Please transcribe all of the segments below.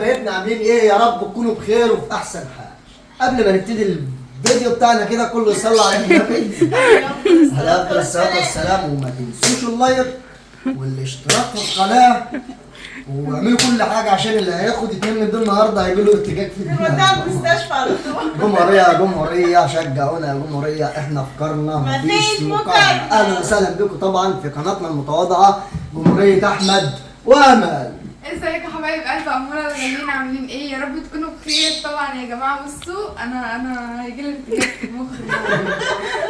حبايبنا عاملين ايه؟ يا رب تكونوا بخير وفي احسن حال. قبل ما نبتدي الفيديو بتاعنا كده كله يصلي على النبي عليه افضل الصلاه والسلام، وما تنسوش اللايك والاشتراك في القناه واعملوا كل حاجه عشان اللي هياخد 2 من دول النهارده هيجي له ارتجاج في الدماغ. وداها المستشفى على طول. جمهوريه شجعونا يا جمهوريه، احنا فكرنا مفيش مقارنه. اهلا وسهلا بكم طبعا في قناتنا المتواضعه جمهوريه احمد وامل. ازيكم يا حبايب قلب اموره الغاليين، عاملين ايه؟ يا رب تكونوا بخير. طبعا يا جماعه بصوا انا هيجيلي ارتجاج في المخ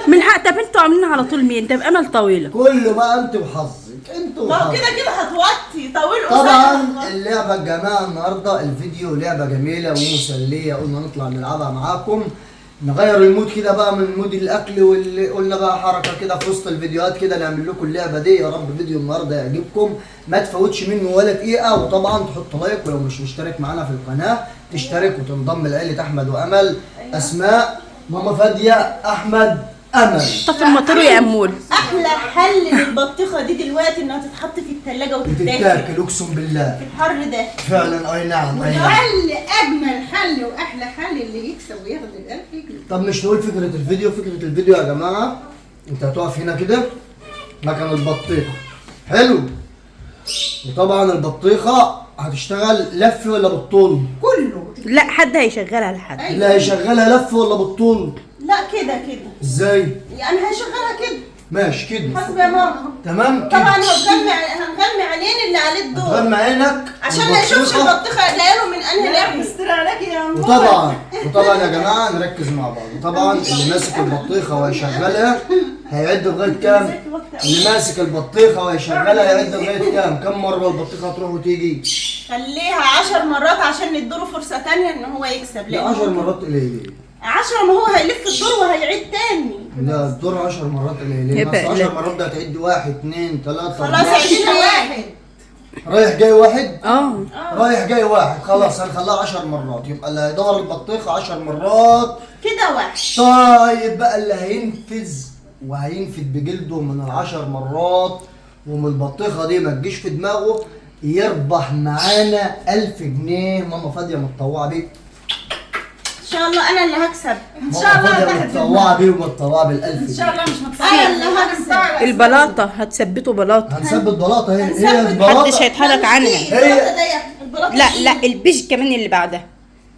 من حق. طب انتوا عاملين على طول مين؟ طب امل طويله كله بقى انت وحظك، انتوا ما هو وحظك. كده هتوطي طويل طبعا اللعبه يا جماعه النهارده الفيديو لعبه جميله ومسليه، قلنا نطلع نلعبها معاكم، نغير المود كده بقى من مود الاكل، واللي قلنا بقى حركه كده في وسط الفيديوهات كده نعمل لكم اللعبه دي. يا رب فيديو النهارده يعجبكم، ما تفوتش منه ولا دقيقه، وطبعا تحط لايك، ولو مش مشترك معانا في القناه تشترك وتنضم لعيله احمد وامل. اسماء، ماما فاديه، احمد، امل. طفي الموتور يا امول. احلى حل للبطيخه دي دلوقتي انها تتحط في الثلاجه وتتاكل بتتاكل اقسم بالله في الحر ده. فعلا. اي نعم اي نعم. حل اجمل حل واحلى حل اللي يكسب وياخد ال1000 يجري. طب مش نقول فكرة الفيديو؟ فكرة الفيديو يا جماعة انت هتقف هنا كده مكان البطيخة، حلو، وطبعا البطيخة هتشتغل لف ولا بالطول؟ كله لا حد هيشغلها لحد. اللي هيشغلها لف ولا بالطول؟ لا كده كده ازاي؟ يعني هيشغلها كده. ماشي كده حسب يا ماما. تمام طبعا كده. هنغمي عينين اللي عليه الدور هتغمى عينك عشان ما يشوفش البطيخة. البطيخه يلاقي من انهي ناحيه. استرالك يا وطبعا يا جماعة نركز مع بعض، وطبعا اللي ماسك البطيخة وهيشغلها هيعد لغاية كام؟ اللي ماسك البطيخة وهيشغلها هيعد لغاية كام؟ كم مرة البطيخة تروح وتيجي؟ خليها 10 مرات عشان نديله فرصه تانية ان هو يكسب. لا 10 مرات قليلين. 10 ما هو هيلف الدور وهيعيد تاني. لا الدور 10 مرات قليلين، يبقى بس 10 لا. مرات ده هتعد 1 2 3 خلاص عيدنا واحد. رايح جاي واحد، اه رايح جاي واحد، خلاص هنخليها 10 مرات، يبقى اللي هيدور البطيخة 10 مرات. كده واحد. طيب بقى اللي هينفذ وهينفذ بجلده من ال10 مرات ومن البطيخة دي ما تجيش في دماغه يربح معانا 1000 جنيه. ماما فادية متطوعة بيه ان شاء الله انا اللي هكسب. ان شاء الله ماما فادية هتاخد متطوعة بيه ومتطوعة بال1000 ان جنيه. شاء الله مش انا اللي هكسب. البلاطه هتثبتوا بلاطه. هنثبت بلاطة، هي هنثبت. البلاطة. محدش هيتحرك عنها. لا البيج كمان اللي بعدها.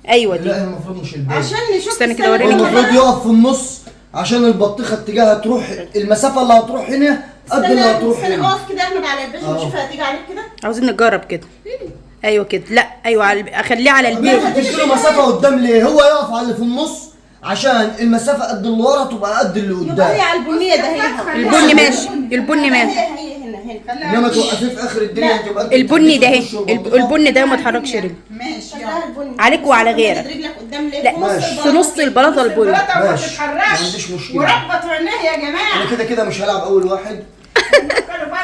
ايوه دي. لا المفروض مش البيت، عشان نشوف استنى كده السنة أوريلك. المفروض يقف في النص عشان البطيخة اتجاهها تروح المسافة اللي هتروح هنا قد اللي هتروح استنى هنا. اقف كده يا احمد على البيش ونشوف هتيجي عليك كده. عاوزين نجرب كده. ايوه كده. لا ايوه اخليه على البيج. هتديله مسافة قدام ليه؟ هو يقف على اللي في النص عشان المسافة قد اللي ورا تبقى قد اللي يبقى هي قدام. على البنيه ده هي. البني ماشي. البني ماشي. هي هنا. انما توقفيه في اخر الدنيا تبقى انت البني ده اهي. بتخش البطيخة. البني ده ما تحركش رجله. ماشي خليها البني. عليك وعلى غيرك. رجلك قدام ليه؟ لا في نص ماشي. في نص البلاطه البني. البلاطه ما ماشي. ما تتحركش عنديش مشكلة. وربط عينيه يا جماعه. انا كده مش هلعب اول واحد.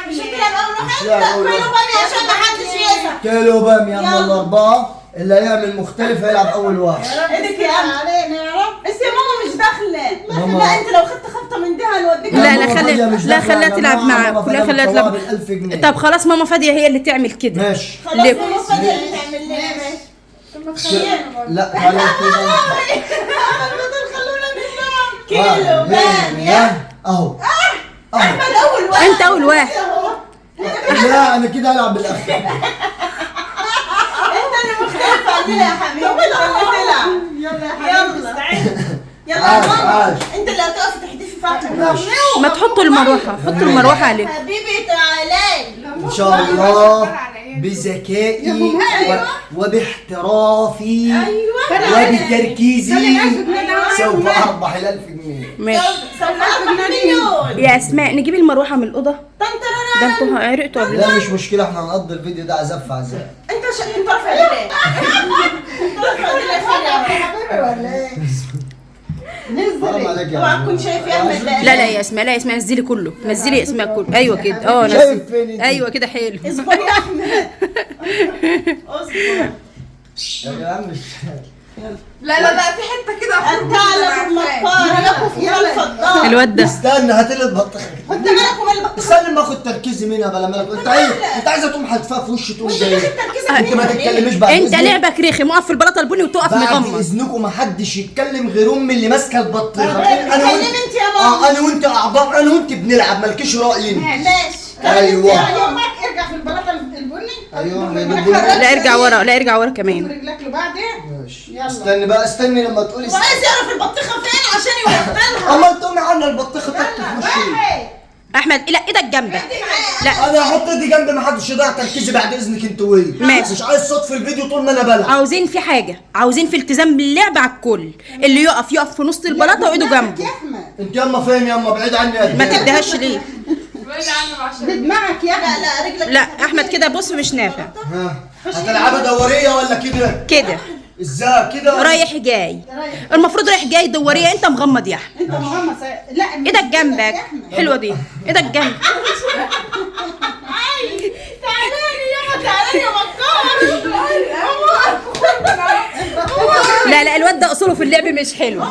مش هتلعب اول واحد. لا، لا أول كله واحد. بني عشان ما حدش يزهق. كيلو بامية من يلا. الاربعة اللي هيعمل مختلف هيلعب اول واحد. ايدك يا علينا يا رب. بس يا ماما مش داخله. ماما. لا انت لو خدت خبطه من دي هنوديك. لا لا ماما خلي فادية مش لا داخلة خليها يا تلعب جماعة، معاك. ماما لا فادية خليها متطوعة تلعب. بال1000 جنيه. طب خلاص ماما فاديه هي اللي تعمل كده. ماشي. خلاص ليه؟ ماما فادية اللي تعمل لنا. ماشي. طب ما تخلينا لا تعالى كده. خلونا نلعب. كيلو بامية. اهو احمد اول واحد. انت اول واحد. لا انا كده هلعب بالاخر. انت اللي مختلف عننا يا حبيبي. انت اللي تلعب. يلا يلا يا عاش، ماما. عاش. انت اللي هتقف تحدفي فاطمه. ماشي. ما تحطوا المروحه. حطوا المروحه عليه. حبيبي تعالي. ان شاء الله بذكائي وباحترافي وبتركيزي سوف اربح ال1000 جنيه. ماشي. سوف اربح مليون. يا اسماء نجيب المروحه من الاوضه. ده طنطرنا. انتوا عرقتوا قبل. لا مش مشكله، احنا هنقضي الفيديو ده عذاب في عذاب. انت رافع ليه؟ انت رافع ليه يا حبيبي ولا ايه؟ حرام عليك يا اوعى عم. تكون شايف يا احمد. لا لا يا اسماء. لا يا اسماء نزلي كله. نزلي يا اسماء كله. ايوه كده. اه شايف فين انت؟ ايوه كده حلو. اصبر يا احمد. اصبر. يا جدعان مش لا لا لا، في حته كده الثعلب المكار يقف خلف الدار. الواد ده استنى هات لي البطيخه. وانت مالك ومال البطيخه؟ استنى ما اخد تركيزي منها بلا مالك. انت عايزه تقوم حدفها في وشي تقوم جايه. تركيزك انت ما تتكلميش بعد انت إذنك. لعبك رخم، وقف في البلاطه البني وتقف بعد مغمض. اذنكم ما حدش يتكلم غير امي اللي ماسكه البطيخه. اتكلمي انت يا ماما. انا وانت اعضاء، انا وانت بنلعب مالكيش راي. ماشي. ايوه. يومك ارجع في البلاطه البني. ايوه لا ارجع ورا، لا ارجع ورا كمان. رجلك لبعضين. ماشي. يلا. استني بقى، استني لما تقولي وعايز يعرف البطيخه فين عشان يوصلها. اما تقومي عنا البطيخه تحت في وشي. واحد. احمد لا ايدك جنبك. لا انا هحط ايدي جنب ما حدش يضيع تركيزي بعد اذنك انت وهي. ماشي. مش عايز صوت في الفيديو طول ما انا بلعب. عاوزين في حاجه، عاوزين في التزام باللعب على الكل. اللي يقف في نص البلاطه وايده يا جنبه. احمد. انت ياما فين ياما؟ بعيد عني يا ما رجالة. تديهاش ليه؟ بعيد عنه عشان بدماغك يا لا احمد. لا رجلك. لا احمد كده بص مش نافع. ها هتلعبها دوريه ولا كده؟ كده ازاي كده؟ رايح جاي. المفروض رايح جاي دوريه، انت مغمض يا احمد. انت مغمض. لا ايدك جنبك. حلوه دي، ايدك جنبك. تعالي يابا تعالي يا مكار. لا لا الواد ده اصوله في اللعب مش حلو.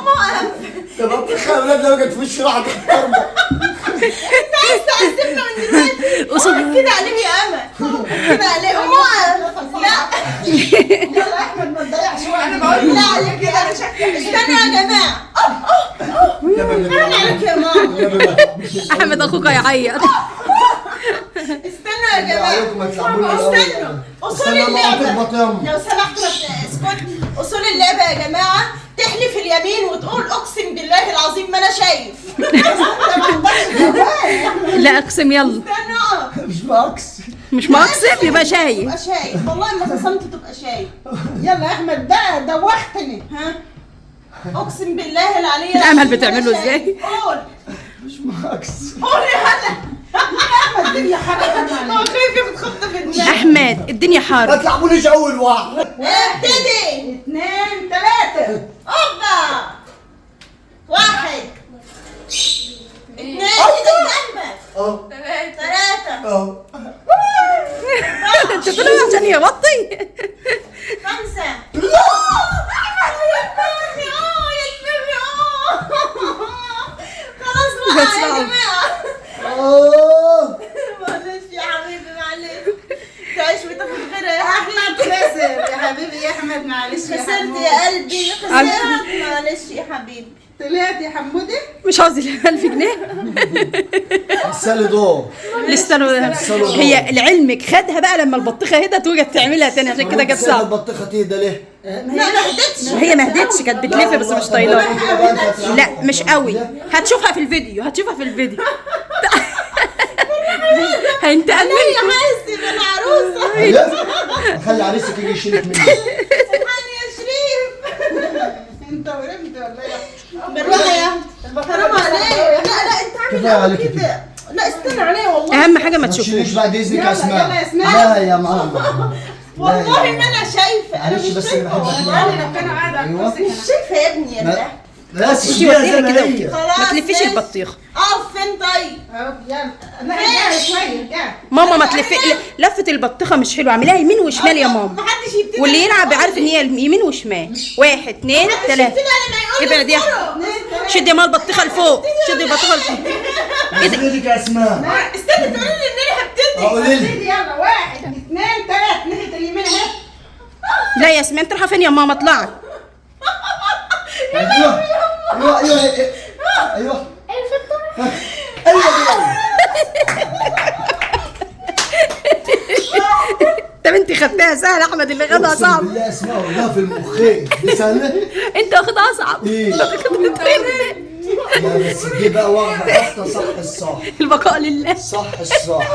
البطيخه يا ولاد لو جت في وشي راح تتكرمل. انت عايز تعذبنا من دلوقتي. اصول كده عليه يا امل. كده عليه لا. يلا احمد ما تضيعش وقت. انا بقول لا عليك كده انا شكلي. استنى يا جماعه. استنى عليك يا ماما. احمد اخوك هيعيط. استنوا يا جماعه. استنوا. اصول اللعبه لو سمحتوا اسكت. اصول اللعبه يا جماعه تحلف اليمين وتقول اقسم بالله العظيم ما انا شايف. لا اقسم يلا. استنوا. مش بعكس. مش مقسم يبقى شايف. تبقى شايف والله ما قسمت تبقى شايف. يلا يا احمد بقى دوختني. ها اقسم بالله العلي امل العظيم بتعمله ما أنا ازاي؟ شايف. قول مش بعكس. قول يا هلا. احمد الدنيا حرام هو عليك. خايف بتخط في دماغي. احمد الدنيا ما حار. تلعبونيش اول واحد. ابتدي. 2 3. اوبا. 1 2 جنبك. اه 3 اه انت طلع عشان يوطي. 5 خلاص بقى يا جماعة. معلش يا حبيبي معلش. تعيش وتاخد غيرها يا احمد حبيبي. خسر يا حبيبي يا احمد معلش يا خسرت حمود. يا قلبي خسرت. معلش يا حبيبي. طلعت يا حمودي. مش عاوز 1000 جنيه. السالي دور. لسه هي لعلمك خدها بقى لما البطيخه هدت وجت تعملها تاني عشان كده كانت صعبه. البطيخه تهدى ليه؟ لا ما هدتش. هي ما هدتش، كانت بتلف بس مش طايلاها. لا مش قوي. هتشوفها في الفيديو، هتشوفها في الفيديو. هينتقم يا منكم. حاسب انا عروسة. خلي عريسك يجي يشيلك مني. سبحان يا شريف. انت ورمت ولا ايه؟ بالراحة يا حرام عليك. لا لا انت كفاية عامل عليك كده. لا استنى عليا والله. اهم حاجه ما ما تشيليش تشوفوش. بعد اذنك يا يلا، اسماء. يلا يا اسماء. لا يا ماما. والله ما انا شايفة. انا معلش مش بس شايفة أنا بحبك. والله. لو كانوا قاعدة على أيوة. الكرسي مش شايفة يا ابني يا ده. لا انتي سيبيها وديها زي ما كده هي. وكده. خلاص ما تلفيش ماشي. البطيخه. اقف فين طيب؟ اهو يلا. انا رجعت شويه رجعت. ماما ما تلفي لفه البطيخه مش حلوه، اعمليها يمين وشمال يا ماما. محدش يبتدي. واللي يلعب عارف ان هي يمين وشمال. 1 2 3. ابعد يا احمد. شد يا ماما البطيخه لفوق، شد البطيخه لفوق. ايه يا اسماء؟ استنى تقولي لي ان انا هبتدي. قولي لي. ابتدي يلا 1 2 3 ناحيه اليمين اهي. لا يا ياسمين انت رايحه فين يا ماما؟ اطلعي. ايوه ايوه ايوه ايوه ايوه. طب انت خدتها سهله، احمد اللي خدها اقسم صعب. بالله اسمها والله في المخين دي سهله. انت واخدها اصعب. ايه؟ لا بس دي بقى واخده صح الصح. البقاء لله. صح الصح.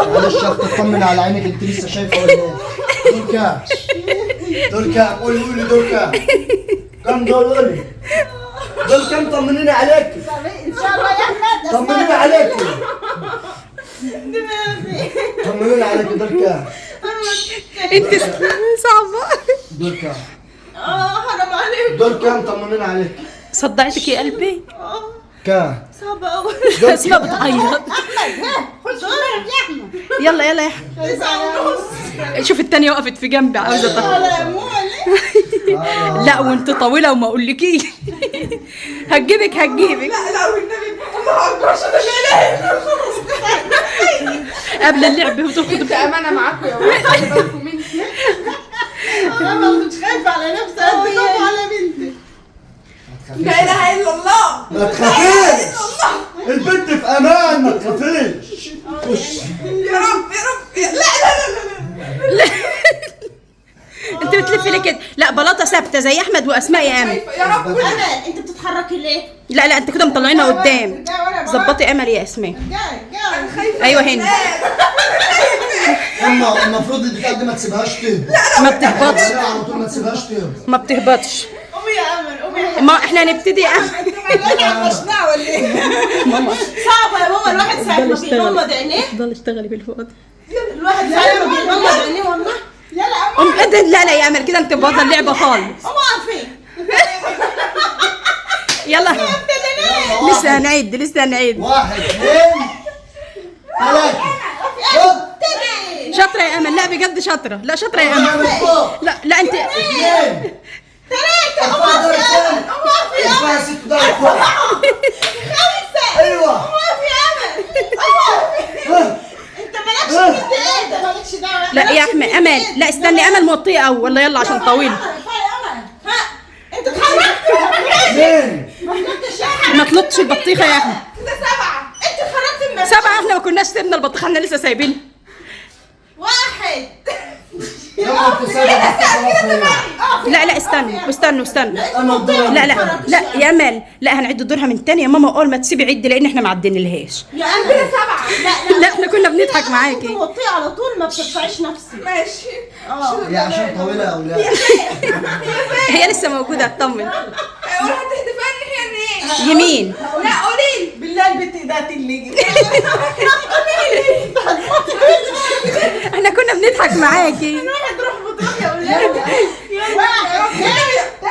معلش يا اختي اطمن على عينك انت لسه شايفه ولا ايه؟ دول كام؟ دول كام؟ قولي دول كام؟ كم دول قولي؟ دول كام؟ طمنيني عليك. ان شاء الله يا احمد. طمنيني عليك. طمنيني عليك دول كام؟ انت صعبه. دول كام؟ حرام عليك. دول كام؟ طمنيني عليك. صدعتك يا قلبي. كام؟ صعبة أوي. اسمها بتعيط. خش بالك يا احمد. يلا يلا يا احمد. 9:30. شوف التانية وقفت في جنبي عاوزة تطلع. ولا يا مولي. لا وانت طويله وما اقولكيش. هتجيبك لا والنبي الله اكبر عشان قبل اللعب وتاخد انت امانه معاكم يا ولاد، خلي بالكم مني. انا ما كنتش خايفه على نفسي قد خايفه على بنتي. لا اله الا الله. ما تخافيش، البنت في امان، ما تخافيش. يا رب يا رب. لا لا لا لا. انت بتلفي ليه كده؟ لا بلاطه ثابته زي احمد واسماء يا امل. يا رب. امل انت بتتحركي ليه؟ لا انت كده مطلعينها قدام. ظبطي امل يا اسماء. ايوه هنا. اما المفروض البتاع دي ما تسيبهاش تهبط. ما بتهبطش. على طول ما تسيبهاش تهبط. ما بتهبطش. قومي يا امل قومي يا ما احنا هنبتدي يا امل. مشناقه ولا ايه؟ ماما صعبه يا ماما. الواحد ساعه ما بيغمض عينيه، افضل اشتغلي بالفاضي. الواحد ساعه ما بيغمض عينيه والله. لا لا لا يا امل كده انت بوظ اللعبه خالص. هم عارفين. يلا لسه هنعيد. 1 2 3. شاطره يا امل. لا بجد شاطره. لا شاطره يا امل. لا انت 2 3. ارفع يا ست ده فوق. 5. ايوه ما في امل. انت مالكش بنت ايه ده؟ مالكش دعوه. لا يا امل. لا استني امل موطيه اول والله. يلا عشان طويل. ها انت اتحركت. 2 ما تلطش البطيخه يا احمد. ده 7. انت خرجت من 7. احنا ما كناش سيبنا البطيخه، احنا لسه سايبينها. 1. يلا انت سايبه. لا استنوا. انا الدور. لا يا امل. لا هنعد دورها من تاني يا ماما. اول ما تسيبي عد لان احنا ما عدينالهاش. يا امل 7. لا احنا كنا بنضحك معاكي. توطيه على طول ما بترفعيش نفسي. ماشي. هي عشان طويله يا اولاد. هي لسه موجوده اطمن. وهتهدفها الناحيه منين؟ يمين. لا قولي بالله البنت ده تلجي. احنا كنا بنضحك معاكي. واحد روح بتروح يا ولاد. 1 2 3.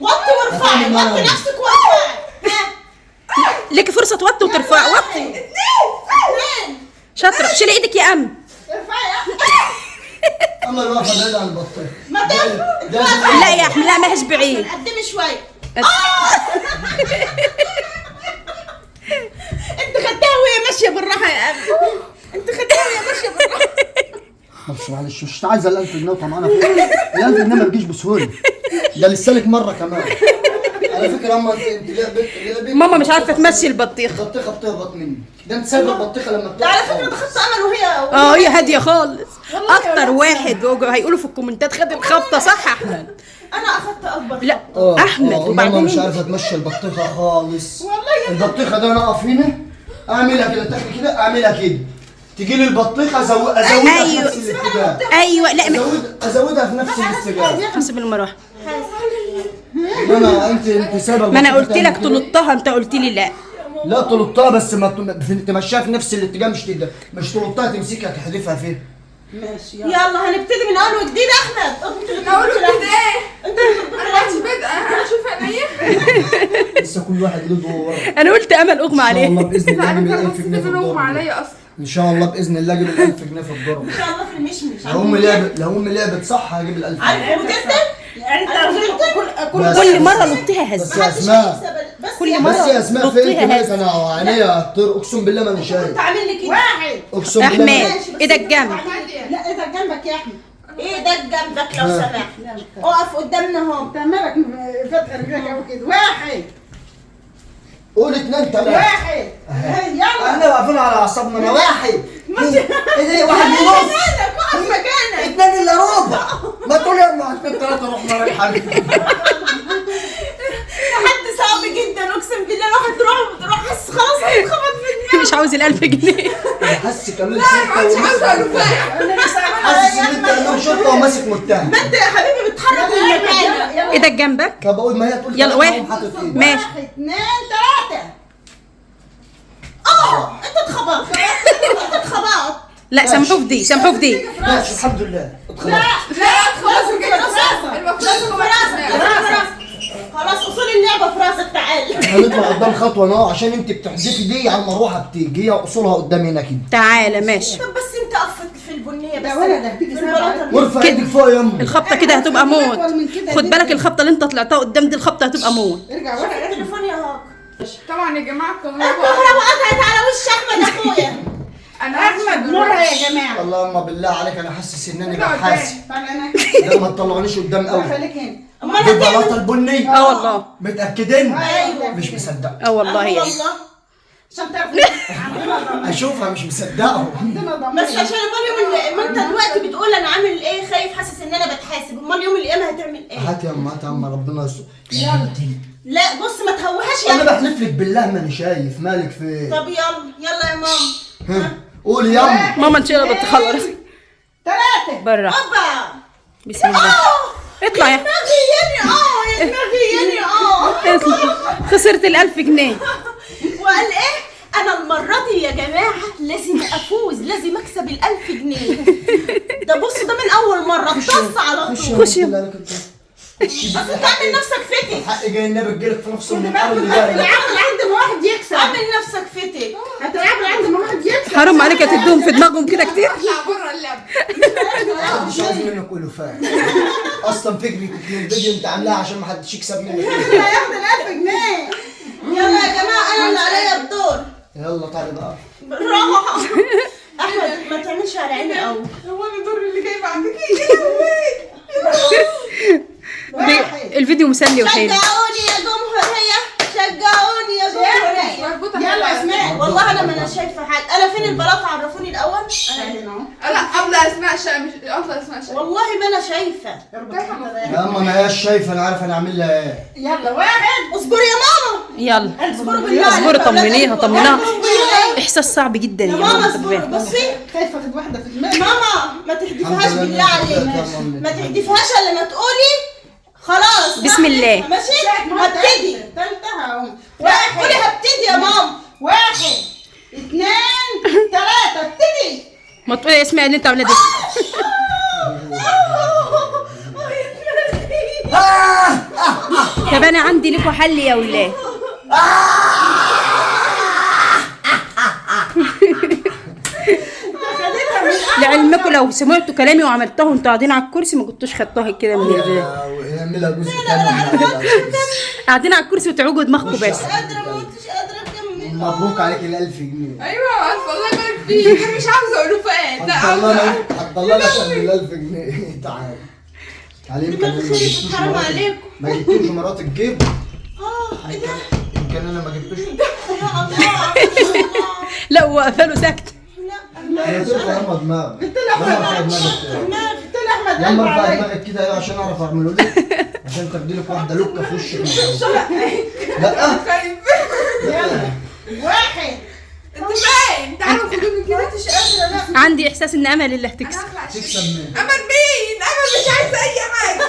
وطي وارفعي. وطي نفسك وارفعي. ليكي فرصه توطي وترفعي. وطي. 2. شاطره. شيلي ايدك يا ام. ارفعي. اما الواقفه بعيد عن البطيخ. ما لا يا احمد. لا ما هيش بعيد. قدمي شويه. انت خدتها وهي ماشيه بالراحه يا ابني. انت خدتها وهي ماشيه بالراحه. بس معلش مش عايزه ال 1000 جنيه طبعا. ال 1000 جنيه ما بتجيش بسهوله. ده لسه لك مره كمان. على فكره اما انت ليه بنت ماما مش عارفه تمشي البطيخه. البطيخه بتهبط مني. ده انت سايبه البطيخه لما ده بتهبط. على فكره ده خدت امل وهي هي هاديه خالص. اكتر واحد هيقولوا في الكومنتات خد الخبطه صح احمد. انا اخدت اكبر. لا احمد. ماما وبعدين مش عارفه تمشي البطيخه خالص. والله يا البطيخه ده انا اقف هنا اعملها كده، تاخد كده اعملها كده، تيجي لي البطيخه ازودها في نفس الاتجاه. ايوه. لا ازودها في نفس الاتجاه. حسب المروحه. انت سايبه. ما انا قلت لك تلطها انت قلت لي لا. لا تلطها بس ما تمشيها في نفس الاتجاه. مش تلطها تمسكها تحذفها فيها. ماشي. يلا هنبتدي من اول وجديد. احمد اقول كده ايه؟ انت انا مش بادئه. هشوف عينيا. لسه كل واحد له دور. انا قلت امل اغمى ان شاء الله عليه. باذن الله لا اجيب انا ال كان 1000 جنيه في بصيت الضرب. عليا اصلا. ان شاء الله باذن الله اجيب ال 1000 جنيه في الضرب. ان شاء الله في المشمش. لو امي لعبت صح هجيب ال 1000 جنيه. عارف انت كل مره لطيها بس هز. يا اسماء كل بس مره يا اسماء في لطيها انت هز. انا عينيا هتطير اقسم بالله ما انا شايف. انت عامل لي كده. اقسم بالله ما احمد ايدك جنب. لا اذا جنبك يا احمد. ايه ده جنبك لو سمحت. اقف قدامنا اهو. انت مالك فتح رجلك او كده. 1 قول 2 3. 1 يلا. احنا واقفين على اعصابنا. انا واحد ايه ده 1 ونص. مكانك وقف مكانك. 2 الا ربع. ما تقول يا ام 2 3 رحنا رايحين. حد صعب جدا اقسم بالله. الواحد تروح بس خلاص هيتخبط في دماغه. مش عاوز ال1000 جنيه. حاسس كمان شرطه وماسك انا لسه حاسس ان انت امام شرطه وماسك متهم. ما انت يا حبيبي بتتحرك من مكانك. ايدك جنبك. طب اقول ما هي تقول يلا 1 ماشي. ماشي. 1 2 3. انت اتخبطت. انت اتخبطت. لا سامحوه في دي. ماشي الحمد لله. لا خلاص كده. المفروض خلاص اصول اللعبه في راسك. تعال. هنطلع قدام خطوه اهو عشان انت بتحذفي دي على المروحه بتيجي. هي اصولها قدام هنا كده. تعالى ماشي. طب بس انت قفت في البنيان هي بس لا ولا ده، في البلاطه وارفع ايدك فوق يا امي. الخبطه كده هتبقى موت. أكبر من كده خد دي. بالك الخبطه اللي انت طلعتها قدام دي، الخبطه هتبقى موت. ارجع شوف ورا. التليفون يا هاك. طبعا يا جماعه الكهرباء قطعت على وش احمد اخويا. انا احمد مرة يا جماعة. اللهم بالله عليك انا حاسس ان انا اطلع بحاسس. طالع انا. لا ما تطلعونيش قدام قوي. خليك هنا. امال دي هتعمل البلاطه البني. اه والله. متاكدين؟ أيوة. مش مصدق. اه والله يعني. والله عشان تعرف عندنا ضمير. اشوفها مش مصدقه. عندنا ضمير. بس عشان امال يوم ما انت دلوقتي بتقول انا عامل ايه خايف حاسس ان انا بتحاسب، امال يوم القيامه هتعمل ايه؟ هات يا ام هات يا ام ربنا يستر. لا بص ما تهوهاش انا يا بحلف لك بالله ما انا شايف مالك في ايه. طب يلا يا ماما. ها قولي يا ام. ماما ان شاء الله بتخلص 3. برا. اوبا بسم الله. اطلع يا يا دماغي اطلع. خسرت ال1000 جنيه. وقال ايه؟ انا المره دي يا جماعه لازم افوز، لازم اكسب ال1000 جنيه. ده بص ده من اول مره اتص على طول. خش يا يا اصل تعمل نفسك فتي، الحق جاي النبي تجيلك في نفس خلي المنقار بالك اللي جاي. العقل عند ما واحد يكسب. اعمل نفسك فتي. العقل عند ما واحد يكسب. حرام عليك هتدوهم في دماغهم كده كتير. اطلع بره اللعب. مش عايز منك ألوفات. اصلا فكرة الفيديو انت عاملاها عشان ما حدش يكسب منك. لا ياخد ال1000 جنيه. يلا يا جماعه انا اللي عليا الدور. يلا تعالي بقى. بالراحه احمد ما تعملش على عيني قوي. هو انا الدور اللي جاي بعدك الفيديو مسلي وحلو. شجعوني يا جمهوريه، شجعوني يا جمهوريه. مربوطه يلا اسماء. والله انا ما انا شايفه حاجه. انا فين البلاطه؟ عرفوني الاول. لا افضل اسماء مش افضل اسماء والله ما انا شايفه. يا اما ما هياش شايفه انا عارف انا اعمل لها ايه. يلا 1. اصبري يا ماما. يلا اصبروا بالله اصبري عليكم. طمنيها طمنيها. اصبروا بالله. احساس صعب جدا يا يا ماما ماما. اصبري. بصي خايفه اخد واحده في دماغي. ماما ما تحدفهاش الحمد لله بالله إنك عليك، بدأت يا ماما. ما تحدفهاش الا ما تقولي خلاص. بسم الله. ماشي هبتدي. تالتها اهو. قولي هبتدي يا ماما. 1 2 3 ابتدي. ما تقولي يا اسماء اللي انت عاملاه ده. طب انا عندي لكم حل يا ولاد. لعلمكم لو سمعتوا كلامي وعملتوه وانتوا قاعدين على الكرسي ما كنتوش خدتوها كده من البدايه. اعملها جزء تاني. قاعدين على الكرسي وتعوجوا دماغكم بس. قادره ما كنتش قادره اكمل. مبروك عليك ال1000 جنيه. ايوه الف الله يبارك فيك. انا مش عاوزه الوفات، لا عاوزه. هتطلع لك ال1000 جنيه. تعالى. تعالي يمكن دماغي خلصت، حرام عليكم. ما جبتوش مرات الجيب. ايه ده؟ يمكن انا ما جبتوش. يا الله. لا هو قفله ساكت. لا انا ترفع يما دماغك. قلت له يما ارفع احمد. دماغك. قلت له احمد يما قلبه ارفع عليا. دماغك كده ايوه عشان اعرف اعمله لك. عشان تاخدي لك واحده لوكه في وشك. لا. خايف. يلا 1 انت باين. تعالوا خدوا من كده. مش قادره لا. عندي احساس ان امل اللي هتكسب. تكسب مين؟ امل مين؟ امل مش عايزه اي حاجه.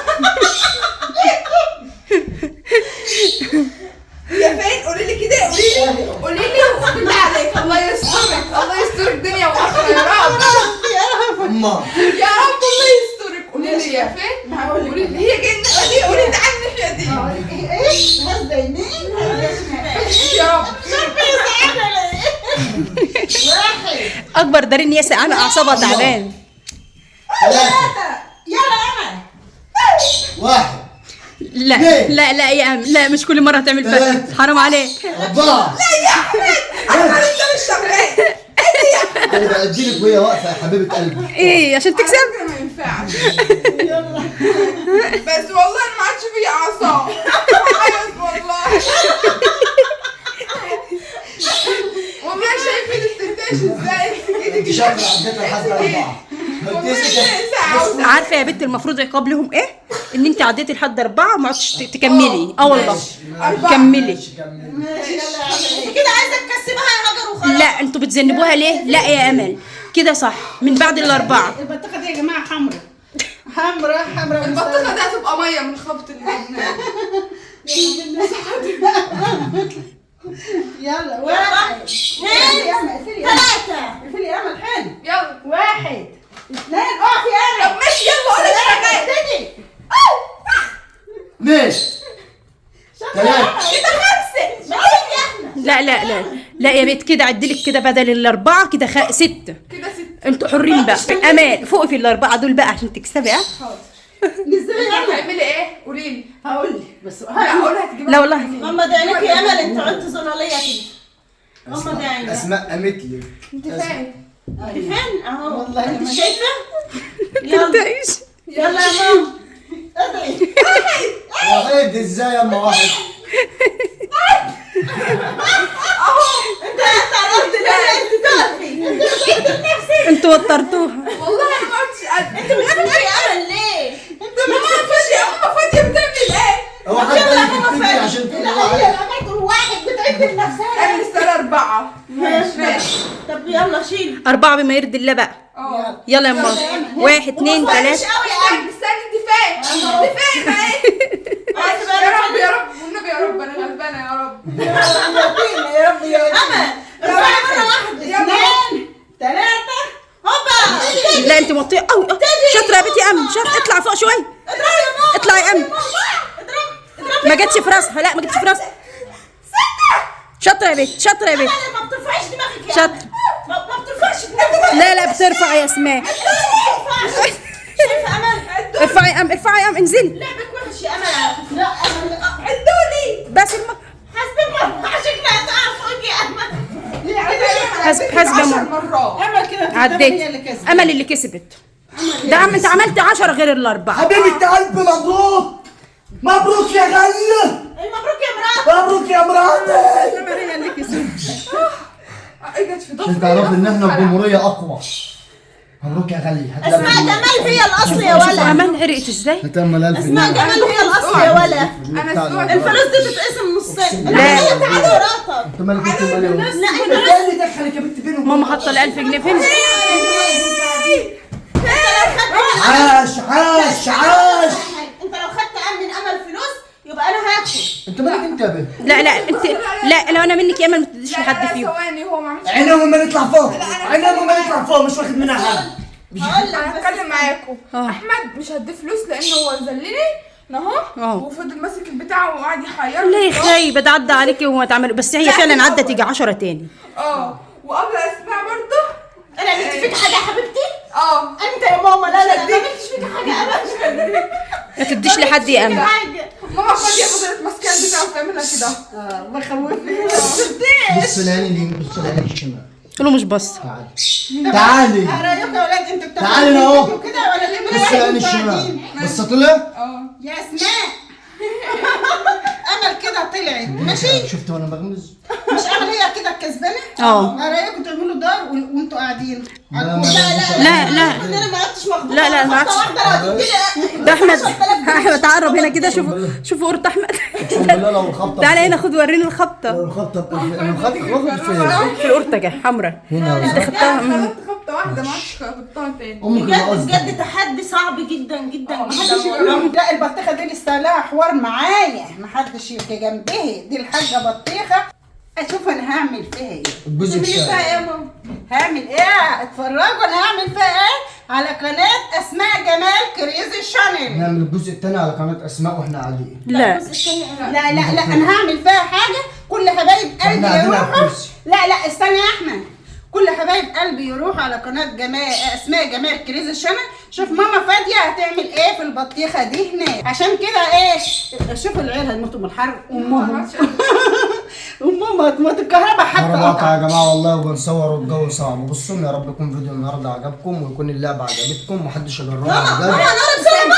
يا فين؟ قولي لي كده، قولي لي بالله عليك. الله يسترك، الله يستر الدنيا والاخره يا رب. اما يا رب الله يسترك. قولي لي يا فين؟ قولي لي هي جايه الناحيه دي، قولي لي تعالي الناحيه دي. ايه هزه يمين يا رب. 1 اكبر دارين يا سقعانه اعصابها تعبان. 3 يلا انا 1 لا ليه؟ لا لا يا ام لا مش كل مره هتعمل فتح. ثلاثة. حرام عليك. 4 انا انت مش شغال. انا بأديلك وهي واقفه يا حبيبه قلبي. ايه عشان تكسب. كده ما ينفعش. بس والله انا ما عادش فيا اعصاب. عايز والله. والله شايفين الاستنتاج ازاي؟ انت شاطره عديتها لحد 4. عارفه يا بنت المفروض عقاب لهم ايه؟ ان انت عديتي لحد 4 ما عدتش تكملي. اه والله كملي. كده عايزه تكسبها يا هاجر وخلاص. لا انتوا بتذنبوها ليه؟ لا يا امل كده صح من بعد ال4. البطيخه دي يا جماعه حمراء حمراء البطيخه دي هتبقى ميه من خبط اللبنان. يلا 1 اثنين ثلاثه. اقفلي يا امل حلو. يلا 1 2 اقفي يا طب امل. ماشي يلا قولي شغال. ابتدي. ماشي 3 كده 5. لا لا لا لا يا بنت كده عدلك كده بدل ال4 كده 6. كده 6. انتوا حرين بقى. امال فوقي في الاربعه دول بقى عشان تكسبي. نزلي يلا. هتعملي ايه؟ قولي لي. هقول لك بس لا هقولها تجيبها. لا والله ماما ده عينك يا امل، انت قلت زلاليه كده. ماما ده عينك. اسماء قامت لي. انت فين؟ انت فين؟ اهو والله انت ما- شايفه؟ يلا تعيش. يلا يا ماما ادعي. وحيد ازاي اما واحد؟ انت قربت ليه؟ انت تقفي. انتوا وترتوها. والله انا ما قلتش قد. انت بتقفي يا امل ليه؟ انت ما عرفتش يا ماما فاضيه بتعمل ايه؟ هو حد قال لك تبتدي عشان تقول واحد؟ لما واحد بتعد لنفسها. انا لسه 4. ماشي. طب يلا شيل. 4 بما يرضي الله بقى. اه يلا يا ماما. 1 2 3. مش قوي يا امل. استني انت فين؟ انت فين اهي؟ يا رب يا رب والنبي يا رب انا غلبانه يا رب. يا رب يا امل ارفعي مره واحده. اثنين ثلاثه هوبا. لا انت مطيئه قوي. شاطره يا بنتي يا امل. شاطره. اطلع فوق شويه. اضربي يا ماما. اطلعي يا امل. اضربي. ما جاتش في راسها. لا ما جاتش في راسها. شاطره يا بنت. شاطره يا بنت. لا ما بترفعيش دماغك يا شاطره. ما بترفعش دماغك. لا لا بترفع يا اسماء. شايفه امل؟ ارفعي يا ام. ارفعي يا ام. انزلي. لعبك وحش يا امل على فكره. لا امل عدوني. بس حسبك الله شكلها هتقع فوق يا امل. حسب يا 10 ماما. مرات. امل كده هي عديت. اللي كسبت. امل اللي كسبت. ده عم انت عملت 10 غير الاربعه. حبيبة قلبي مبروك. مبروك يا غالية. مبروك يا مراد. مبروك يا مراتي. امل هي اللي كسبت. اجت في ضفري. عشان تعرفي ان احنا الجمهورية اقوى. مبروك يا غالية. اسماء جمال هي الاصل يا ولا. امل عرقت ازاي؟ هتعمل 1000 اسماء جنيه. جمال هي الاصل يا ولا. انا السؤال الفلوس دي تتقسم نصين. لا. هي تعالى وراتك. انت مالك انت مالك؟ لا انت ايه اللي دخلك يا بنت بينهم؟ ماما حاطه ال 1000 جنيه فين؟ عاش عاش عاش. انت لو خدت من امل فلوس يبقى انا هاخد. انت مالك انت يا بنت؟ لا لا انت. لا لو انا منك يا امل ما تديش لا لحد لا فيهم. ثواني هو ما عملش. عينهم ما نطلع فوق. عينهم ما نطلع فوق مش واخد منها حاجة. هقول لك انا بس هتكلم معاكم. اه. احمد مش هديه فلوس لان هو ذلني اهو اه. وفضل ماسك البتاع وقعد يحير. لا يا خايبه ده عدى عليكي وما تعملوا. بس هي فعلا عدت يجي 10 تاني. اه وقبل اسماء برضه. انا عملت فيك حاجه يا حبيبتي؟ اه انت يا ماما لا لا لا ما عملتش فيك حاجه ابدا. ما تديش لحد يا امل. حاجه. ماما فاضيه فضلت ماسكه البتاع وتعملها كده. الله يخوفني. بص العين اليمين بص العين الشمال. قولوا مش بص. تعالي. تعالي. رايكم يا ولاد انتوا بتاخدوا تعالي اهو. كده ولا ليه؟ بص العين الشمال. بصت له؟ اه يا اسماء امل كده طلعت ماشي. شفت وانا بغمز؟ مش امل هي كده الكسبانه. اه. رايكم تعملوا دار وانتوا قاعدين. لا، لا لا، لا لا. انا ما عدتش مخبوطه. لا، لا، ما عدتش. ده احمد. احمد تعرب هنا كده. شوفوا قرط احمد. اقسم بالله لو الخبطة. تعالى هنا خد وريني لو الخبطه. الخبطة خبطت فين؟ في القرطه حمراء. هنا. انت خدتها. خدت خبطه واحده ما عادش خبطتها تاني. امك اللي بجد قصدك. بجد تحدي صعب جدا جدا محدش جدا. يقول لا البطيخه دي لسه لها حوار معايا. محدش يجي جنبها. دي الحاجه بطيخه. اشوف انا هعمل فيها ايه. الجزء تعملي فيها الثاني. ايه يا ماما؟ هعمل ايه؟ اتفرجوا انا هعمل فيها ايه على قناه اسماء جمال كريزي شانل. نعمل الجزء الثاني على قناة اسماء واحنا قاعدين. لا لا لا لا انا هعمل فيها حاجه كل حبايب قلبي احنا قاعدين على يروحوا. الكرسي. لا لا استنى يا احمد. كل حبايب قلبي يروحوا على قناه اسماء جمال كريزي شانل. شوف ماما فاديه هتعمل ايه في البطيخه دي هناك. عشان كده ايه شوفوا العيال هيموتوا من الحر. امهم هتموت الكهرباء حتى مرة قطع. يا جماعة والله وبنصور والجو صعب. بصوا يا رب يكون فيديو النهارده عجبكم ويكون اللعبة عجبتكم ومحدش يجربها بجد. نار بسرعه ماما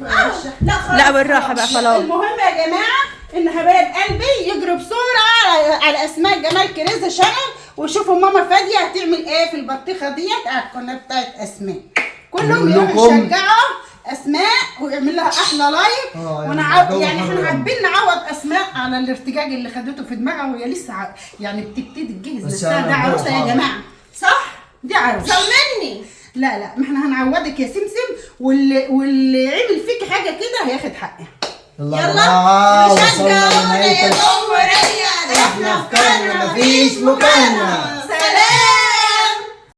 نار. لا خلاص. لا بالراحه بقى خلاص. المهم يا جماعه ان حبايب قلبي يجروا بسرعه على اسماء جمال كريزي شانل وشوفوا ماما فاديه هتعمل ايه في البطيخه ديت على القناه بتاعت اسماء. كلهم يروحوا كلكم. يشجعوا اسماء ويعمل لها احلى لايك. يعني الجو احنا حر. حابين نعوض اسماء على الارتجاج اللي خدته في دماغها وهي لسه يعني بتبتدي تجهز بس نفسها. يعني ده الجو عروسه يا حر. جماعه. صح؟ دي عروسه. طمني. لا لا ما احنا هنعوضك يا سمسم واللي عمل فيك حاجه كده هياخد حقه. يلا يلا وصلنا نشجعونا يا لنهاية. جمهورية. احنا في كلنا مفيش مكاننا.